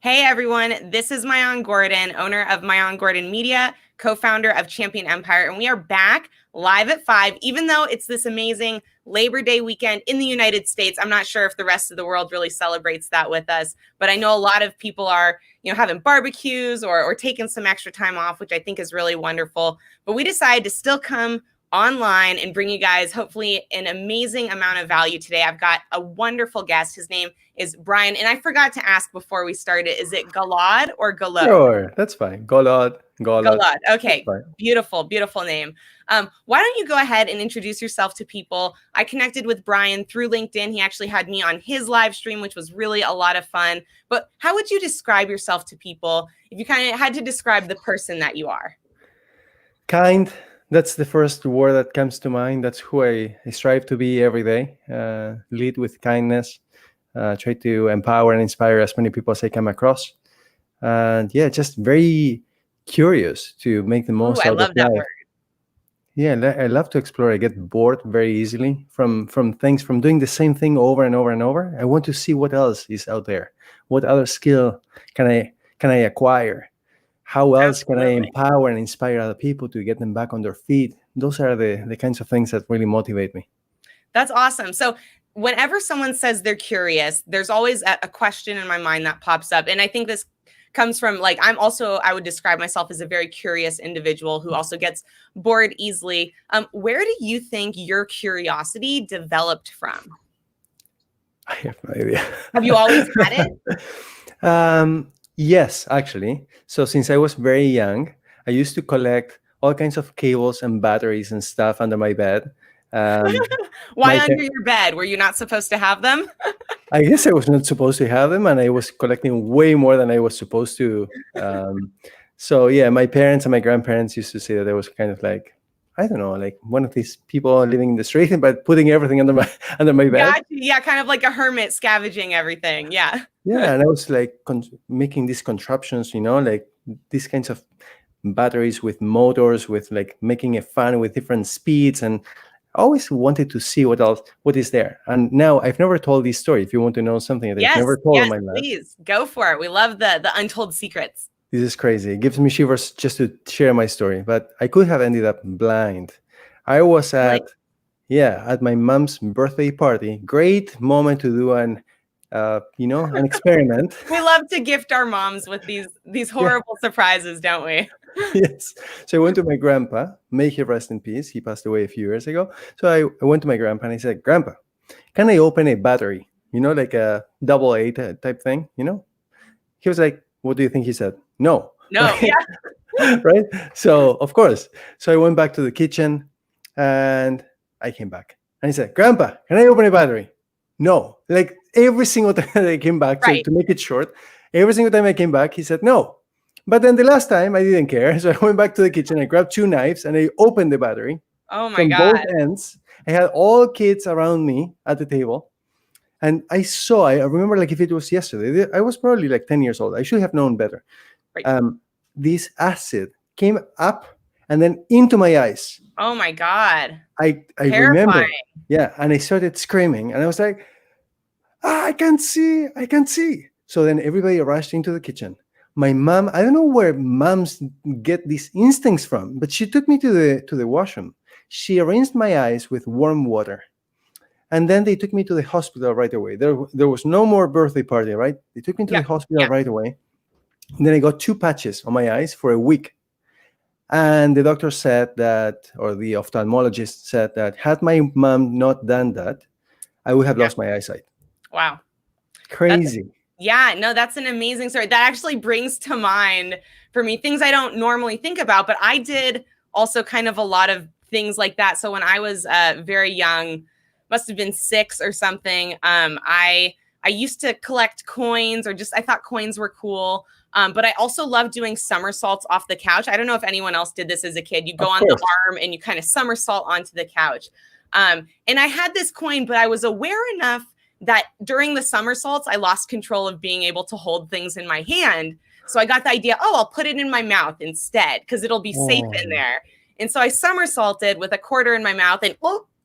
Hey everyone, this is Mayan Gordon, owner of Mayan Gordon Media, co-founder of Champion Empire, and we are back live at 5, even though it's this amazing Labor Day weekend in the United States. I'm not sure if the rest of the world really celebrates that with us, but I know a lot of people are, having barbecues or taking some extra time off, which I think is really wonderful. But we decided to still come online and bring you guys hopefully an amazing amount of value today. I've got a wonderful guest. His name is Brian, and I forgot to ask before we started, is it Golod or Golod? Sure, that's fine. Golod. Golod. Okay, beautiful name. Why don't you go ahead and introduce yourself to people? I connected with Brian through LinkedIn. He actually had me on his live stream, which was really a lot of fun. But how would you describe yourself to people if you kind of had to describe the person that you are? Kind. That's the first word that comes to mind. That's who I strive to be every day. Lead with kindness. Try to empower and inspire as many people as I come across. And yeah, just very curious to make the most out of life. I love that word. Yeah, I love to explore. I get bored very easily from doing the same thing over and over and over. I want to see what else is out there. What other skill can I acquire? How else can I empower and inspire other people to get them back on their feet? Those are the kinds of things that really motivate me. That's awesome. So whenever someone says they're curious, there's always a question in my mind that pops up. And I think this comes from I would describe myself as a very curious individual who also gets bored easily. Where do you think your curiosity developed from? I have no idea. Have you always had it? Yes, actually. So since I was very young, I used to collect all kinds of cables and batteries and stuff under my bed. Why under your bed? Were you not supposed to have them? I guess I was not supposed to have them, and I was collecting way more than I was supposed to. So yeah, my parents and my grandparents used to say that I was kind of like, I don't know, like one of these people living in the street, but putting everything under my bed. Gotcha. Yeah, kind of like a hermit scavenging everything. Yeah. Yeah, and I was like making these contraptions, like these kinds of batteries with motors, with like making a fan with different speeds, and I always wanted to see what is there. And now I've never told this story. If you want to know something that I've never told in my life, please go for it. We love the untold secrets. This is crazy. It gives me shivers just to share my story, but I could have ended up blind. I was at my mom's birthday party. Great moment to do an experiment. We love to gift our moms with these horrible surprises, don't we? Yes. So I went to my grandpa, may he rest in peace. He passed away a few years ago. So I went to my grandpa and I said, Grandpa, can I open a battery? Like a AA type thing, He was like, what do you think he said? No. Yeah. Right? So, of course. So I went back to the kitchen and I came back. And he said, Grandpa, can I open a battery? No. Like every single time that I came back, so to make it short, every single time I came back, he said no. But then the last time I didn't care. So I went back to the kitchen, I grabbed 2 knives and I opened the battery. Oh my from God. Both ends. I had all kids around me at the table. And I remember like if it was yesterday, I was probably like 10 years old. I should have known better. Right. This acid came up and then into my eyes. Oh my God. I remember. Yeah. And I started screaming and I was like, I can't see. So then everybody rushed into the kitchen. My mom, I don't know where moms get these instincts from, but she took me to the washroom. She rinsed my eyes with warm water. And then they took me to the hospital right away. There was no more birthday party, right? They took me to the hospital right away. And then I got 2 patches on my eyes for a week. And the doctor said that, or the ophthalmologist said that had my mom not done that, I would have lost my eyesight. Wow. Crazy. That's an amazing story. That actually brings to mind for me things I don't normally think about, but I did also kind of a lot of things like that. So when I was very young, must have been 6 or something, I used to collect coins, or I thought coins were cool. But I also loved doing somersaults off the couch. I don't know if anyone else did this as a kid. You go on the arm and you kind of somersault onto the couch. And I had this coin, but I was aware enough that during the somersaults, I lost control of being able to hold things in my hand. So I got the idea, I'll put it in my mouth instead because it'll be safe in there. And so I somersaulted with a quarter in my mouth and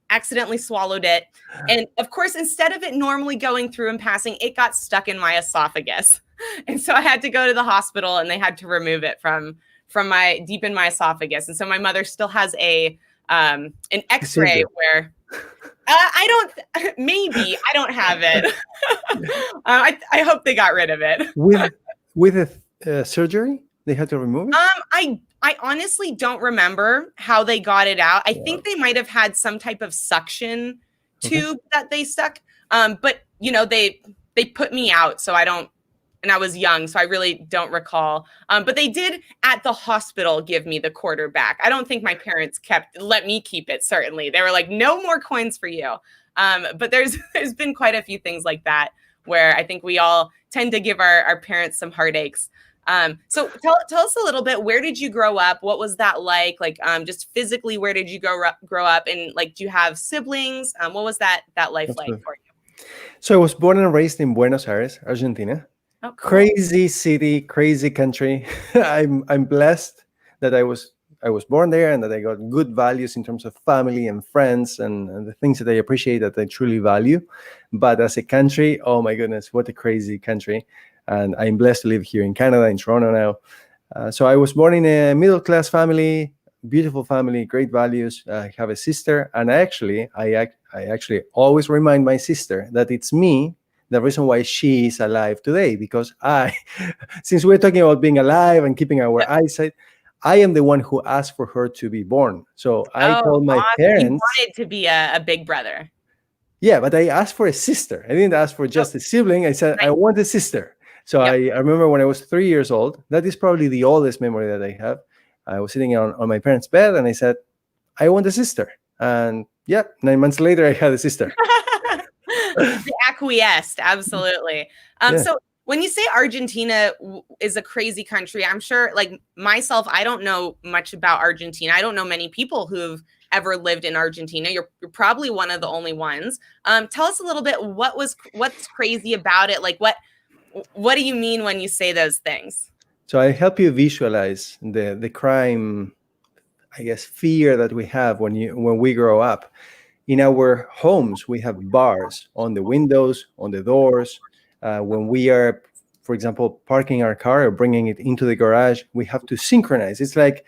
accidentally swallowed it. And of course, instead of it normally going through and passing, it got stuck in my esophagus. And so I had to go to the hospital and they had to remove it from my deep in my esophagus. And so my mother still has an X-ray where I don't have it. I hope they got rid of it. With a surgery, they had to remove it? I honestly don't remember how they got it out. I think they might have had some type of suction tube that they stuck. But they put me out, so I don't, and I was young, so I really don't recall. But they did at the hospital give me the quarter back. I don't think my parents let me keep it, certainly. They were like, no more coins for you. But there's been quite a few things like that where I think we all tend to give our parents some heartaches. So tell us a little bit, where did you grow up? What was that like? Like, just physically, where did you grow up? And like, do you have siblings? What was that life like for you? So I was born and raised in Buenos Aires, Argentina. Oh, cool. Crazy city, crazy country. I'm blessed that I was born there and that I got good values in terms of family and friends and the things that I appreciate, that I truly value. But as a country, oh my goodness, what a crazy country. And I'm blessed to live here in Canada, in Toronto now. So I was born in a middle-class family, beautiful family, great values. I have a sister, and I actually always remind my sister that it's me, the reason why she is alive today, because since we're talking about being alive and keeping our eyesight, I am the one who asked for her to be born. So I told my parents. You wanted to be a big brother. Yeah, but I asked for a sister. I didn't ask for just a sibling. I said, I want a sister. So I remember when I was 3 years old, that is probably the oldest memory that I have. I was sitting on my parents' bed and I said, I want a sister. And 9 months later, I had a sister. They acquiesced, absolutely. So when you say Argentina is a crazy country, I'm sure, like myself, I don't know much about Argentina. I don't know many people who've ever lived in Argentina. You're probably one of the only ones. Tell us a little bit, what's crazy about it? Like, what do you mean when you say those things? So I help you visualize the crime, I guess, fear that we have when we grow up. In our homes, we have bars on the windows, on the doors. When we are, for example, parking our car or bringing it into the garage, we have to synchronize. It's like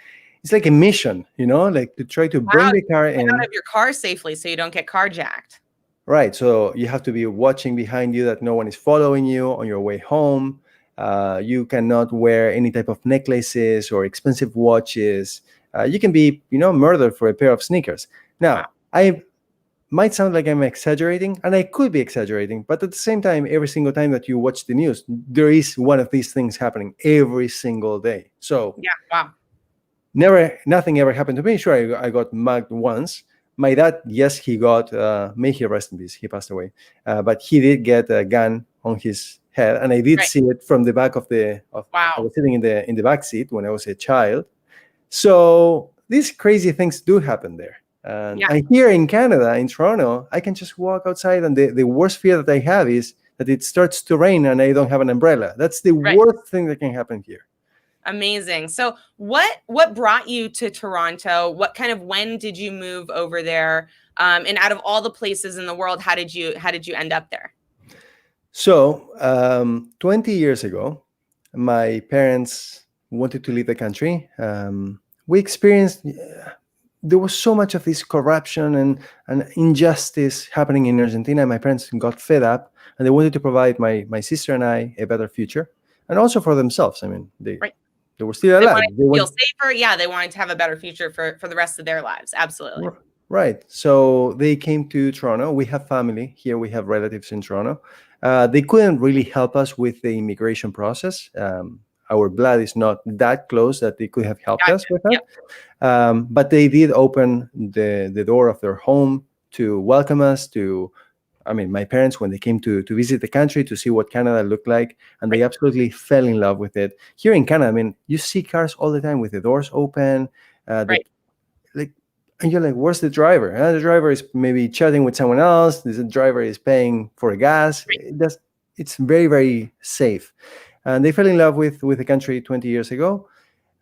a mission, like to try to bring the car in. Out of your car safely so you don't get carjacked. Right. So you have to be watching behind you that no one is following you on your way home. You cannot wear any type of necklaces or expensive watches. You can be, murdered for a pair of sneakers. Now, I might sound like I'm exaggerating, and I could be exaggerating, but at the same time, every single time that you watch the news, there is one of these things happening every single day. So nothing ever happened to me. Sure, I got mugged once. My dad, yes, he got, may he rest in peace, he passed away, but he did get a gun on his head, and I did see it from the back of I was sitting in the back seat when I was a child. So these crazy things do happen there. And here in Canada, in Toronto, I can just walk outside, and the worst fear that I have is that it starts to rain and I don't have an umbrella. That's the worst thing that can happen here. Amazing. So what brought you to Toronto? When did you move over there? And out of all the places in the world, how did you end up there? So 20 years ago, my parents wanted to leave the country. We experienced, there was so much of this corruption and injustice happening in Argentina. My parents got fed up, and they wanted to provide my sister and I a better future, and also for themselves. I mean, they were still alive. They wanted to feel safer. Yeah, they wanted to have a better future for the rest of their lives. Absolutely. Right. So they came to Toronto. We have family here. We have relatives in Toronto. They couldn't really help us with the immigration process. Our blood is not that close that they could have helped us with that. But they did open the door of their home to welcome us my parents, when they came to visit the country to see what Canada looked like, and they absolutely fell in love with it. Here in Canada, you see cars all the time with the doors open. And you're like, where's the driver? The driver is maybe chatting with someone else. The driver is paying for gas. It's very, very safe. And they fell in love with the country 20 years ago.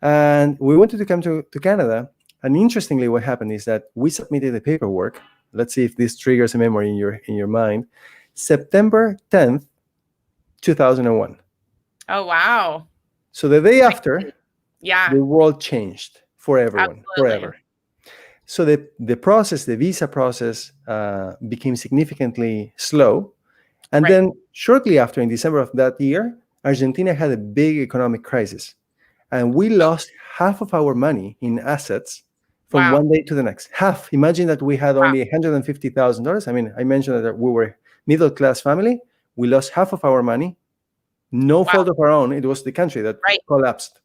And we wanted to come to Canada. And interestingly, what happened is that we submitted the paperwork. Let's see if this triggers a memory in your mind. September 10th, 2001. Oh, wow. So the day after, Yeah, the world changed for everyone, absolutely. forever. So the visa process became significantly slow. And Right. then shortly after, in December of that year, Argentina had a big economic crisis. And we lost half of our money in assets from Wow. one day to the next. Half. Imagine that we had Wow. only $150,000. I mean, I mentioned that we were middle class family. We lost half of our money. No Wow. fault of our own. It was the country that Right. collapsed.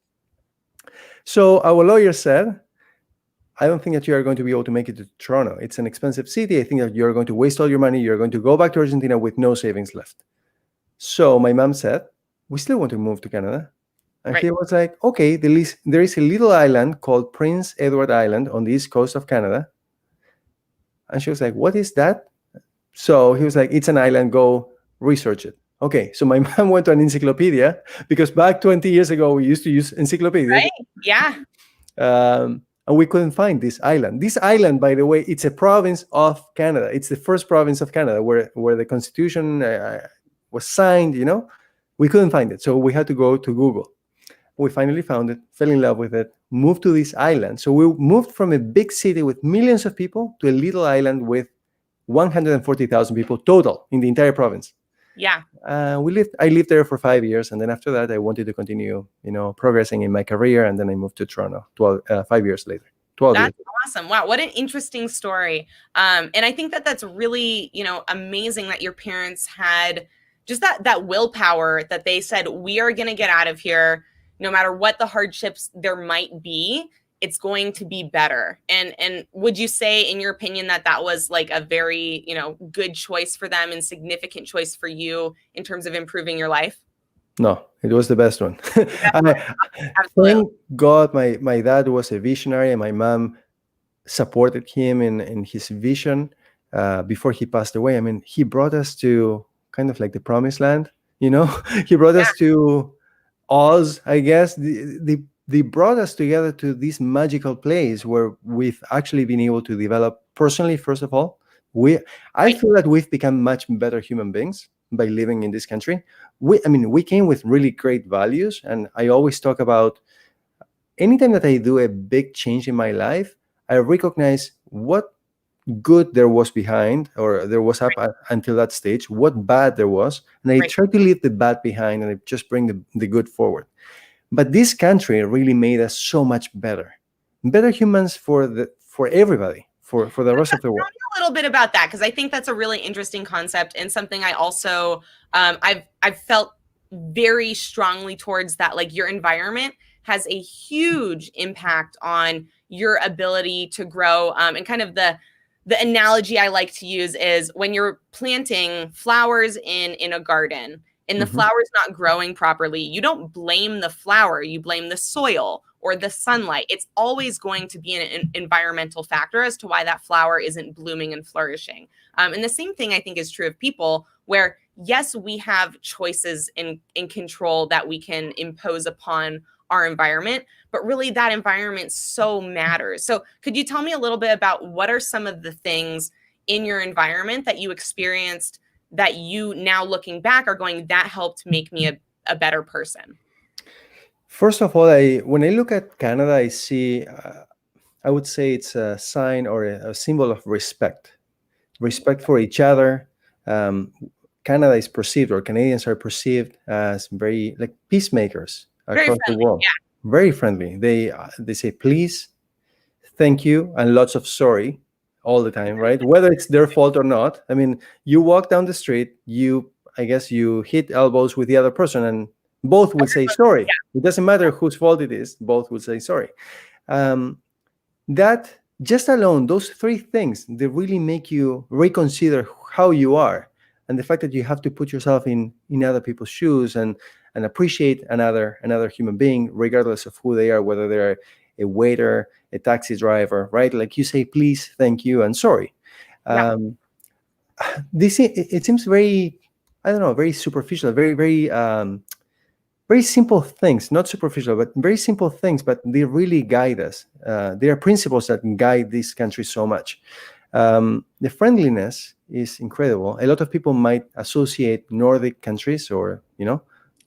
So our lawyer said, I don't think that you are going to be able to make it to Toronto. It's an expensive city. I think that you're going to waste all your money. You're going to go back to Argentina with no savings left. So my mom said, we still want to move to Canada. And Right. he was like, okay, there is a little island called Prince Edward Island on the east coast of Canada. And she was like, what is that? So he was like, it's an island, go research it. Okay, so my mom went to an encyclopedia because back 20 years ago, we used to use encyclopedias. Right. Yeah. And we couldn't find this island. This island, by the way, it's a province of Canada. It's the first province of Canada where the Constitution was signed, you know. We couldn't find it. So we had to go to Google. We finally found it, fell in love with it, moved to this island. So we moved from a big city with millions of people to a little island with 140,000 people total in the entire province. Yeah. I lived there for 5 years, and then after that, I wanted to continue, progressing in my career, and then I moved to Toronto 5 years later. 12 That's years. awesome. Wow, what an interesting story. And I think that that's really, amazing that your parents had just that willpower that they said, we are going to get out of here, no matter what the hardships there might be. It's going to be better. And would you say, in your opinion, that was like a very, good choice for them and significant choice for you in terms of improving your life? No, it was the best one. Absolutely. Thank God my dad was a visionary, and my mom supported him in his vision before he passed away. I mean, he brought us to kind of like the promised land, he brought Yeah. us to Oz, I guess. They brought us together to this magical place where we've actually been able to develop personally. First of all, I feel that we've become much better human beings by living in this country. We came with really great values, and I always talk about anytime that I do a big change in my life, I recognize what good there was behind, or there was up until that stage, what bad there was, and I try to leave the bad behind and I just bring the good forward. But this country really made us so much better humans for everybody, for the rest of the world. Tell me a little bit about that, because I think that's a really interesting concept and something I also I've felt very strongly towards, that like your environment has a huge impact on your ability to grow. And kind of the analogy I like to use is when you're planting flowers in a garden and the flower's not growing properly, you don't blame the flower, you blame the soil or the sunlight. It's always going to be an environmental factor as to why that flower isn't blooming and flourishing. And the same thing I think is true of people, where yes, we have choices in control that we can impose upon our environment, but really that environment so matters. So could you tell me a little bit about what are some of the things in your environment that you experienced that you now looking back are going, that helped make me a better person? First of all, when I look at Canada, I see, I would say it's a sign or a symbol of respect for each other. Canada is perceived, or Canadians are perceived as very like peacemakers across the world. Yeah. Very friendly. They say please, thank you, and lots of sorry all the time, right? Whether it's their fault or not. I mean, you walk down the street, I guess you hit elbows with the other person, and both will say sorry. Yeah. It doesn't matter whose fault it is, both will say sorry. That just alone, those three things, they really make you reconsider how you are, and the fact that you have to put yourself in other people's shoes and appreciate another human being, regardless of who they are, whether they're a waiter, a taxi driver, right? Like you say, please, thank you, and sorry. Yeah. It seems very, I don't know, very superficial, very, very, very simple things, not superficial, but very simple things, but they really guide us. There are principles that guide this country so much. The friendliness is incredible. A lot of people might associate Nordic countries or,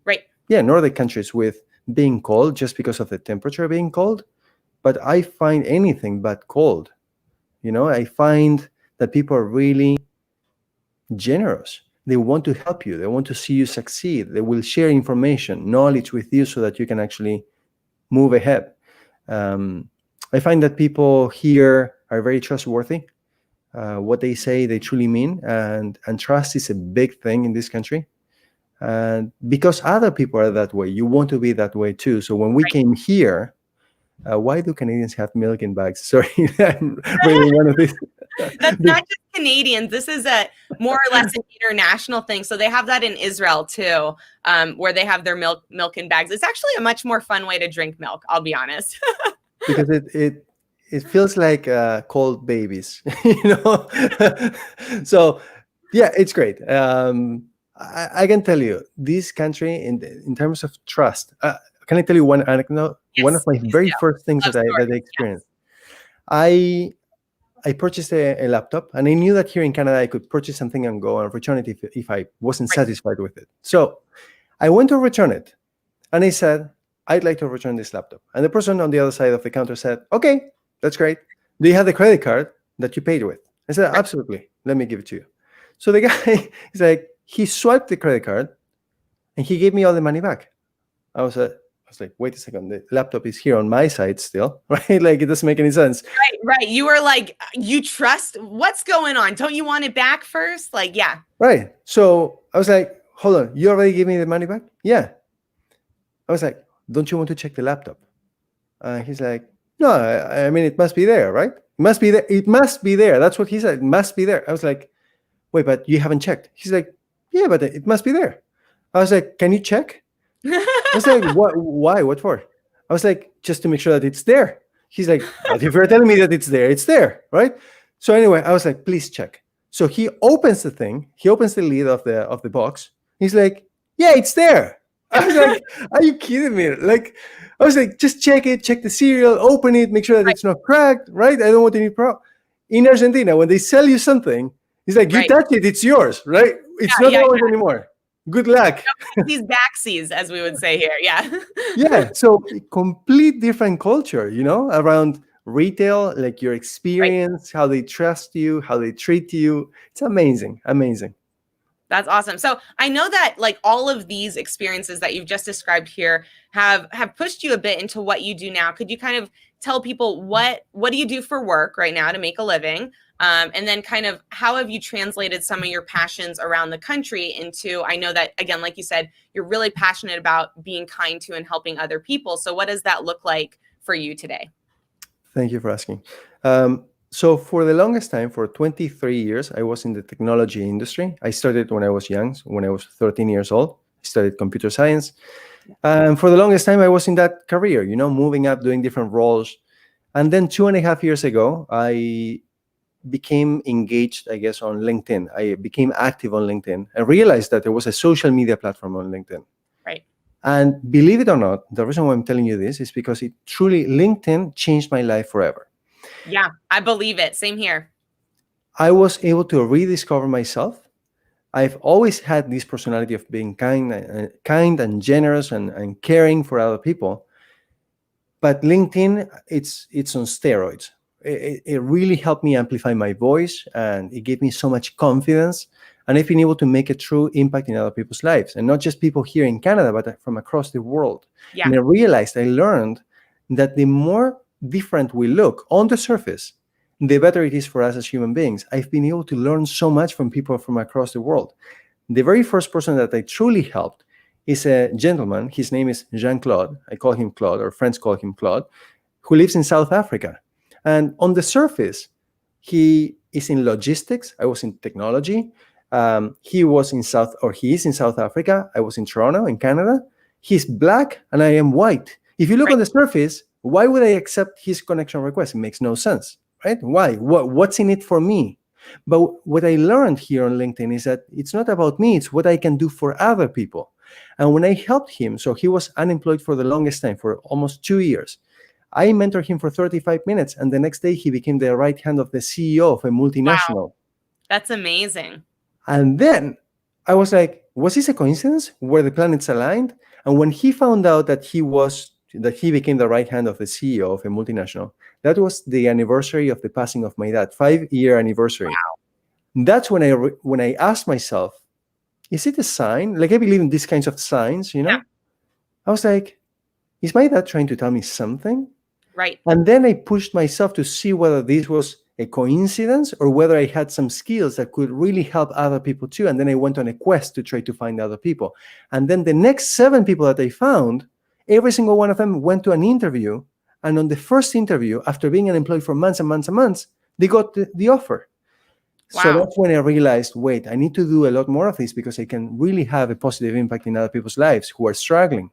right, Nordic countries with being cold just because of the temperature being cold, but I find anything but cold. I find that people are really generous. They want to help you. They want to see you succeed. They will share information, knowledge with you so that you can actually move ahead. I find that people here are very trustworthy. What they say, they truly mean, and trust is a big thing in this country. And because other people are that way, you want to be that way too. So when we came here, why do Canadians have milk in bags? Sorry, I'm really one of these. That's not just Canadians. This is a more or less an international thing. So they have that in Israel too, where they have their milk in bags. It's actually a much more fun way to drink milk, I'll be honest. Because it feels like cold babies, So yeah, it's great. I can tell you, this country in terms of trust. Can I tell you one anecdote? Yes, one of my very first things that I experienced. Yes. I purchased a laptop, and I knew that here in Canada I could purchase something and go and return it if I wasn't satisfied with it. So I went to return it, and I said, I'd like to return this laptop. And the person on the other side of the counter said, okay, that's great. Do you have the credit card that you paid with? I said, absolutely. Let me give it to you. So the guy is like, he swiped the credit card, and he gave me all the money back. I was like, wait a second, the laptop is here on my side still, right? Like, it doesn't make any sense. Right. You were like, you trust, what's going on? Don't you want it back first? Like, yeah. Right. So I was like, hold on, you already gave me the money back? Yeah. I was like, don't you want to check the laptop? He's like, no, I mean, it must be there, right? It must be there. It must be there. That's what he said. It must be there. I was like, wait, but you haven't checked. He's like, yeah, but it must be there. I was like, can you check? I was like, what? Why? What for? I was like, just to make sure that it's there. He's like, but if you're telling me that it's there, right? So anyway, I was like, please check. So he opens the thing. He opens the lid of the box. He's like, yeah, it's there. I was like, are you kidding me? Like, I was like, just check it, check the serial, open it, make sure that it's not cracked, right? I don't want any problem. In Argentina, when they sell you something, it's like, you touch it, it's yours, right? It's not yours anymore. Good luck. These backsies, as we would say here. Yeah. Yeah. So complete different culture, around retail, like your experience, how they trust you, how they treat you. It's amazing. Amazing. That's awesome. So I know that like all of these experiences that you've just described here have pushed you a bit into what you do now. Could you kind of tell people what do you do for work right now to make a living? And then kind of how have you translated some of your passions around the country into, I know that, again, like you said, you're really passionate about being kind to and helping other people. So what does that look like for you today? Thank you for asking. So for the longest time, for 23 years, I was in the technology industry. I started when I was young, when I was 13 years old. I studied computer science. And for the longest time, I was in that career, moving up, doing different roles. And then 2.5 years ago, I became engaged, I guess, on LinkedIn. I became active on LinkedIn. I realized that there was a social media platform on LinkedIn. Right. And believe it or not, the reason why I'm telling you this is because LinkedIn changed my life forever. Yeah, I believe it. Same here. I was able to rediscover myself. I've always had this personality of being kind and generous and caring for other people. But LinkedIn, it's on steroids. It really helped me amplify my voice, and it gave me so much confidence. And I've been able to make a true impact in other people's lives, and not just people here in Canada, but from across the world. Yeah. And I learned that the more different we look on the surface, the better it is for us as human beings. I've been able to learn so much from people from across the world. The very first person that I truly helped is a gentleman. His name is Jean-Claude. I call him Claude, or friends call him Claude, who lives in South Africa. And on the surface, he is in logistics. I was in technology. He is in South Africa. I was in Toronto, in Canada. He's black and I am white. If you look on the surface, why would I accept his connection request? It makes no sense, right? Why? What's in it for me? But what I learned here on LinkedIn is that it's not about me. It's what I can do for other people. And when I helped him, so he was unemployed for the longest time, for almost 2 years. I mentored him for 35 minutes, and the next day he became the right hand of the CEO of a multinational. Wow. That's amazing. And then I was like, was this a coincidence where the planets aligned? And when he found out that he became the right hand of the CEO of a multinational, that was the anniversary of the passing of my dad, 5-year anniversary. That's when I asked myself, is it a sign? Like, I believe in these kinds of signs, Yeah. I was like, is my dad trying to tell me something? Right. And then I pushed myself to see whether this was a coincidence or whether I had some skills that could really help other people too. And then I went on a quest to try to find other people. And then the next 7 people that I found, every single one of them went to an interview. And on the first interview, after being unemployed for months and months and months, they got the offer. So Wow. that's when I realized, wait, I need to do a lot more of this because I can really have a positive impact in other people's lives who are struggling.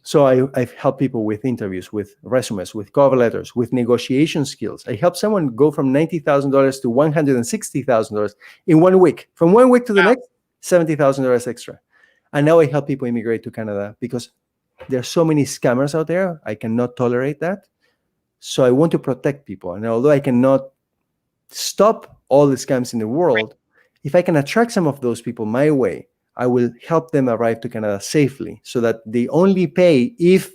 So I've helped people with interviews, with resumes, with cover letters, with negotiation skills. I helped someone go from $90,000 to $160,000 in 1 week. From 1 week to the next, $70,000 extra. And now I help people immigrate to Canada because there are so many scammers out there. I cannot tolerate that. So I want to protect people. And although I cannot stop all the scams in the world, if I can attract some of those people my way, I will help them arrive to Canada safely so that they only pay if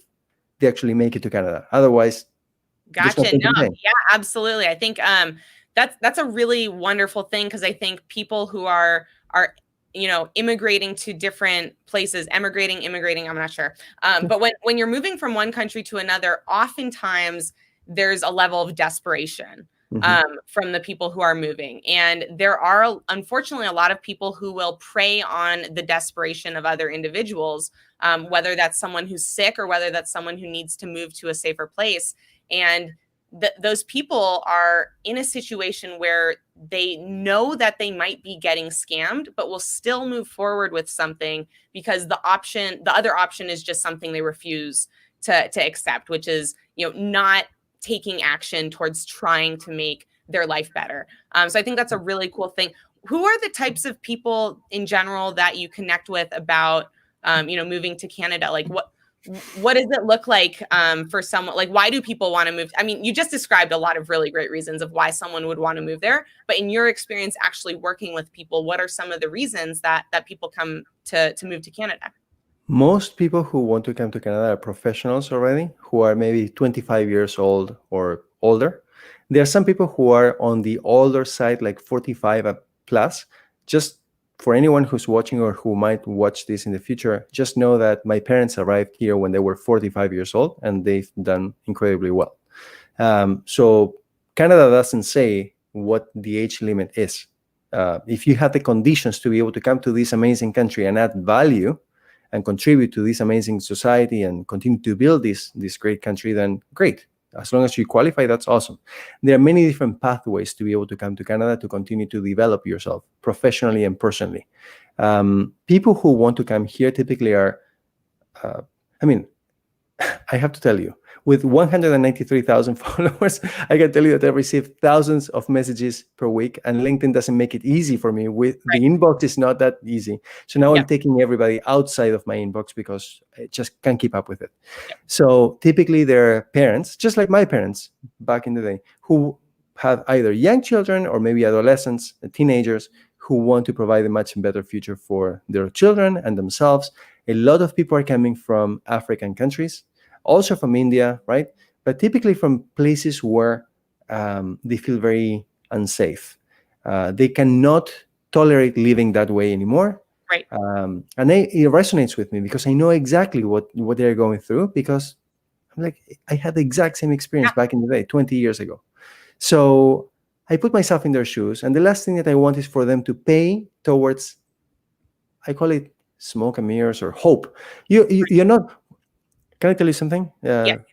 they actually make it to Canada. Otherwise, gotcha. No, yeah, absolutely. I think that's a really wonderful thing, because I think people who are immigrating to different places, immigrating, I'm not sure. But when you're moving from one country to another, oftentimes there's a level of desperation from the people who are moving. And there are, unfortunately, a lot of people who will prey on the desperation of other individuals, whether that's someone who's sick or whether that's someone who needs to move to a safer place. And those people are in a situation where they know that they might be getting scammed, but will still move forward with something because the other option is just something they refuse to accept, which is, not taking action towards trying to make their life better. So I think that's a really cool thing. Who are the types of people in general that you connect with about, moving to Canada? Like what does it look like for someone? Like, why do people want to move? I mean, you just described a lot of really great reasons of why someone would want to move there. But in your experience, actually working with people, what are some of the reasons that people come to move to Canada? Most people who want to come to Canada are professionals already, who are maybe 25 years old or older. There are some people who are on the older side, like 45 plus. Just for anyone who's watching or who might watch this in the future, just know that my parents arrived here when they were 45 years old, and they've done incredibly well. So Canada doesn't say what the age limit is. If you have the conditions to be able to come to this amazing country and add value and contribute to this amazing society and continue to build this great country, then great. As long as you qualify, that's awesome. There are many different pathways to be able to come to Canada to continue to develop yourself professionally and personally. People who want to come here typically are, I have to tell you, with 193,000 followers, I can tell you that I receive thousands of messages per week, and LinkedIn doesn't make it easy for me. The inbox is not that easy. So now I'm taking everybody outside of my inbox because I just can't keep up with it. So typically they're parents, just like my parents back in the day, who have either young children or maybe adolescents, teenagers, who want to provide a much better future for their children and themselves. A lot of people are coming from African countries, also from India, right? But typically from places where they feel very unsafe. They cannot tolerate living that way anymore. Right. And it resonates with me because I know exactly what they're going through, because I'm like, I had the exact same experience back in the day, 20 years ago. So I put myself in their shoes, and the last thing that I want is for them to pay towards, I call it smoke and mirrors or hope. You're not. Can I tell you something? There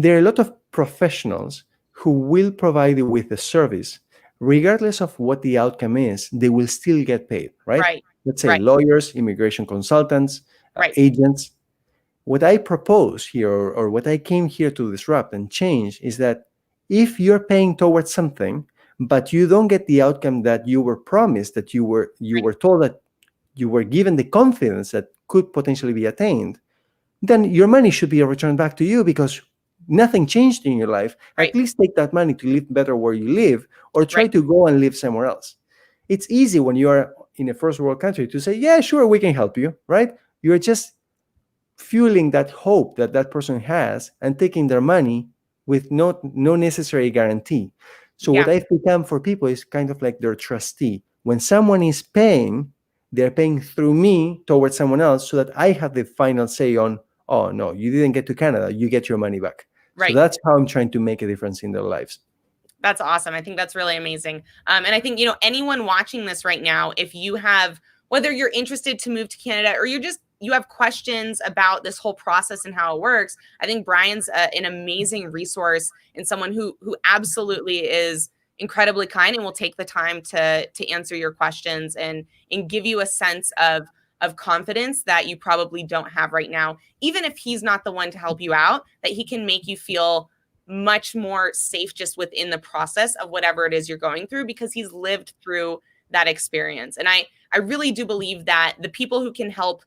are a lot of professionals who will provide you with a service, regardless of what the outcome is. They will still get paid, right? Let's say lawyers, immigration consultants, agents. What I propose here, or what I came here to disrupt and change, is that if you're paying towards something, but you don't get the outcome that you were promised, that you were told, that you were given the confidence that could potentially be attained, then your money should be returned back to you, because nothing changed in your life. At least take that money to live better where you live, or try to go and live somewhere else. It's easy when you are in a first world country to say, yeah, sure, we can help you, right? You're just fueling that hope that that person has and taking their money with no necessary guarantee. So what I've become for people is kind of like their trustee. When someone is paying, they're paying through me towards someone else so that I have the final say on, oh, no, you didn't get to Canada, you get your money back. Right. So that's how I'm trying to make a difference in their lives. That's awesome. I think that's really amazing. And I think, anyone watching this right now, if you have, whether you're interested to move to Canada or you have questions about this whole process and how it works, I think Brian's an amazing resource and someone who absolutely is incredibly kind and will take the time to answer your questions and give you a sense of confidence that you probably don't have right now. Even if he's not the one to help you out, that he can make you feel much more safe just within the process of whatever it is you're going through, because he's lived through that experience. And I really do believe that the people who can help,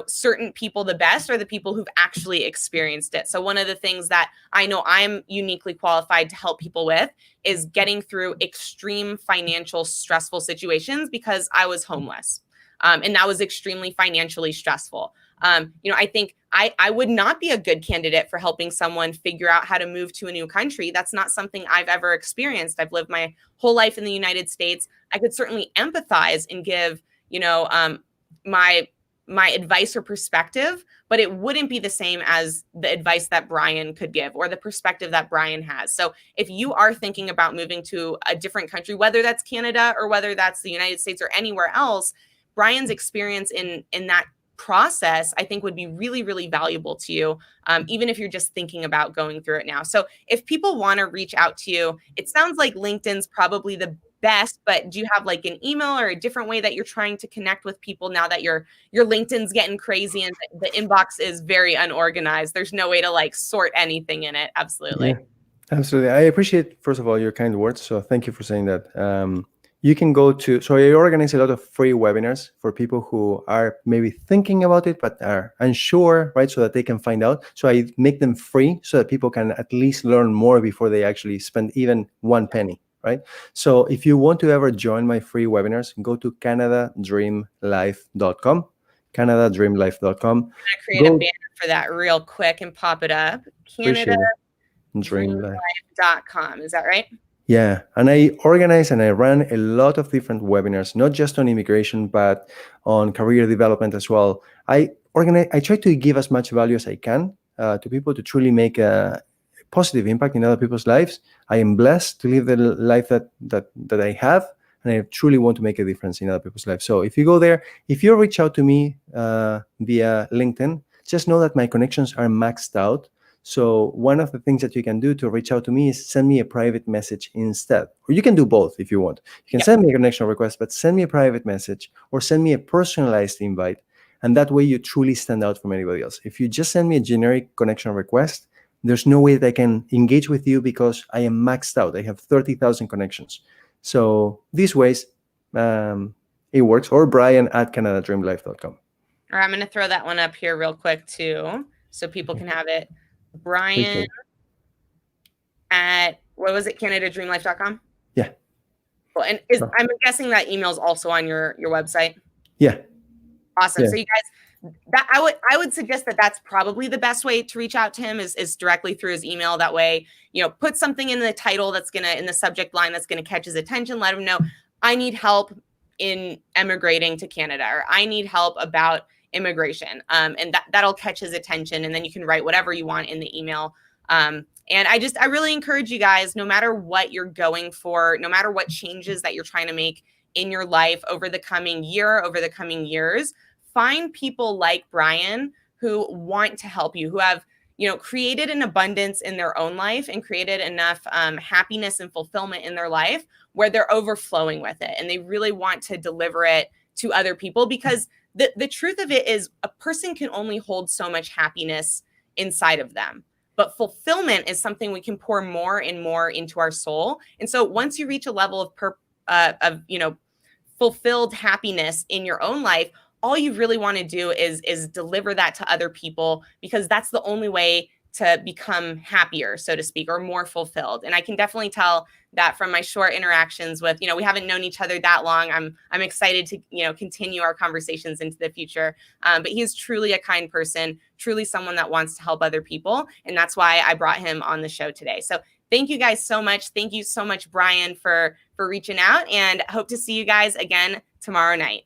certain people the best are the people who've actually experienced it. So one of the things that I know I'm uniquely qualified to help people with is getting through extreme financial stressful situations, because I was homeless. And that was extremely financially stressful. I think I would not be a good candidate for helping someone figure out how to move to a new country. That's not something I've ever experienced. I've lived my whole life in the United States. I could certainly empathize and give, my advice or perspective, but it wouldn't be the same as the advice that Brian could give or the perspective that Brian has. So if you are thinking about moving to a different country, whether that's Canada or whether that's the United States or anywhere else, Brian's experience in that process, I think, would be really, really valuable to you, even if you're just thinking about going through it now. So if people want to reach out to you, it sounds like LinkedIn's probably the best, but do you have like an email or a different way that you're trying to connect with people now that your LinkedIn's getting crazy and the inbox is very unorganized? There's no way to like sort anything in it. Absolutely. Yeah, absolutely. I appreciate, first of all, your kind words. So thank you for saying that. You can go to, so I organize a lot of free webinars for people who are maybe thinking about it, but are unsure, right? So that they can find out. So I make them free so that people can at least learn more before they actually spend even one penny, right? So if you want to ever join my free webinars, go to canadadreamlife.com, canadadreamlife.com. I'm going to create a banner for that real quick and pop it up. canadadreamlife.com. Is that right? Yeah, and I organize and I run a lot of different webinars, not just on immigration, but on career development as well. I try to give as much value as I can to people to truly make a positive impact in other people's lives. I am blessed to live the life that I have, and I truly want to make a difference in other people's lives. So if you go there, if you reach out to me via LinkedIn, just know that my connections are maxed out. So one of the things that you can do to reach out to me is send me a private message instead. Or you can do both if you want. You can send me a connection request, but send me a private message or send me a personalized invite. And that way you truly stand out from anybody else. If you just send me a generic connection request, there's no way that I can engage with you because I am maxed out. I have 30,000 connections. So these ways, it works. Or Brian@canadadreamlife.com. All right, I'm going to throw that one up here real quick too, so people can have it. Brian at, what was it, canadadreamlife.com? Yeah. Well, and I'm guessing that email is also on your website? Yeah. Awesome. Yeah. So you guys, that I would suggest that that's probably the best way to reach out to him is directly through his email. That way, put something in the title in the subject line that's going to catch his attention. Let him know, I need help in emigrating to Canada, or I need help about immigration. And that'll catch his attention. And then you can write whatever you want in the email. And I really encourage you guys, no matter what you're going for, no matter what changes that you're trying to make in your life over the coming year, over the coming years, find people like Brian who want to help you, who have, created an abundance in their own life and created enough happiness and fulfillment in their life where they're overflowing with it. And they really want to deliver it to other people, because the truth of it is a person can only hold so much happiness inside of them. But fulfillment is something we can pour more and more into our soul. And so once you reach a level of fulfilled happiness in your own life, all you really want to do is deliver that to other people, because that's the only way to become happier, so to speak, or more fulfilled. And I can definitely tell that from my short interactions with, we haven't known each other that long. I'm excited to, continue our conversations into the future. But he's truly a kind person, truly someone that wants to help other people. And that's why I brought him on the show today. So thank you guys so much. Thank you so much, Brian, for reaching out, and hope to see you guys again tomorrow night.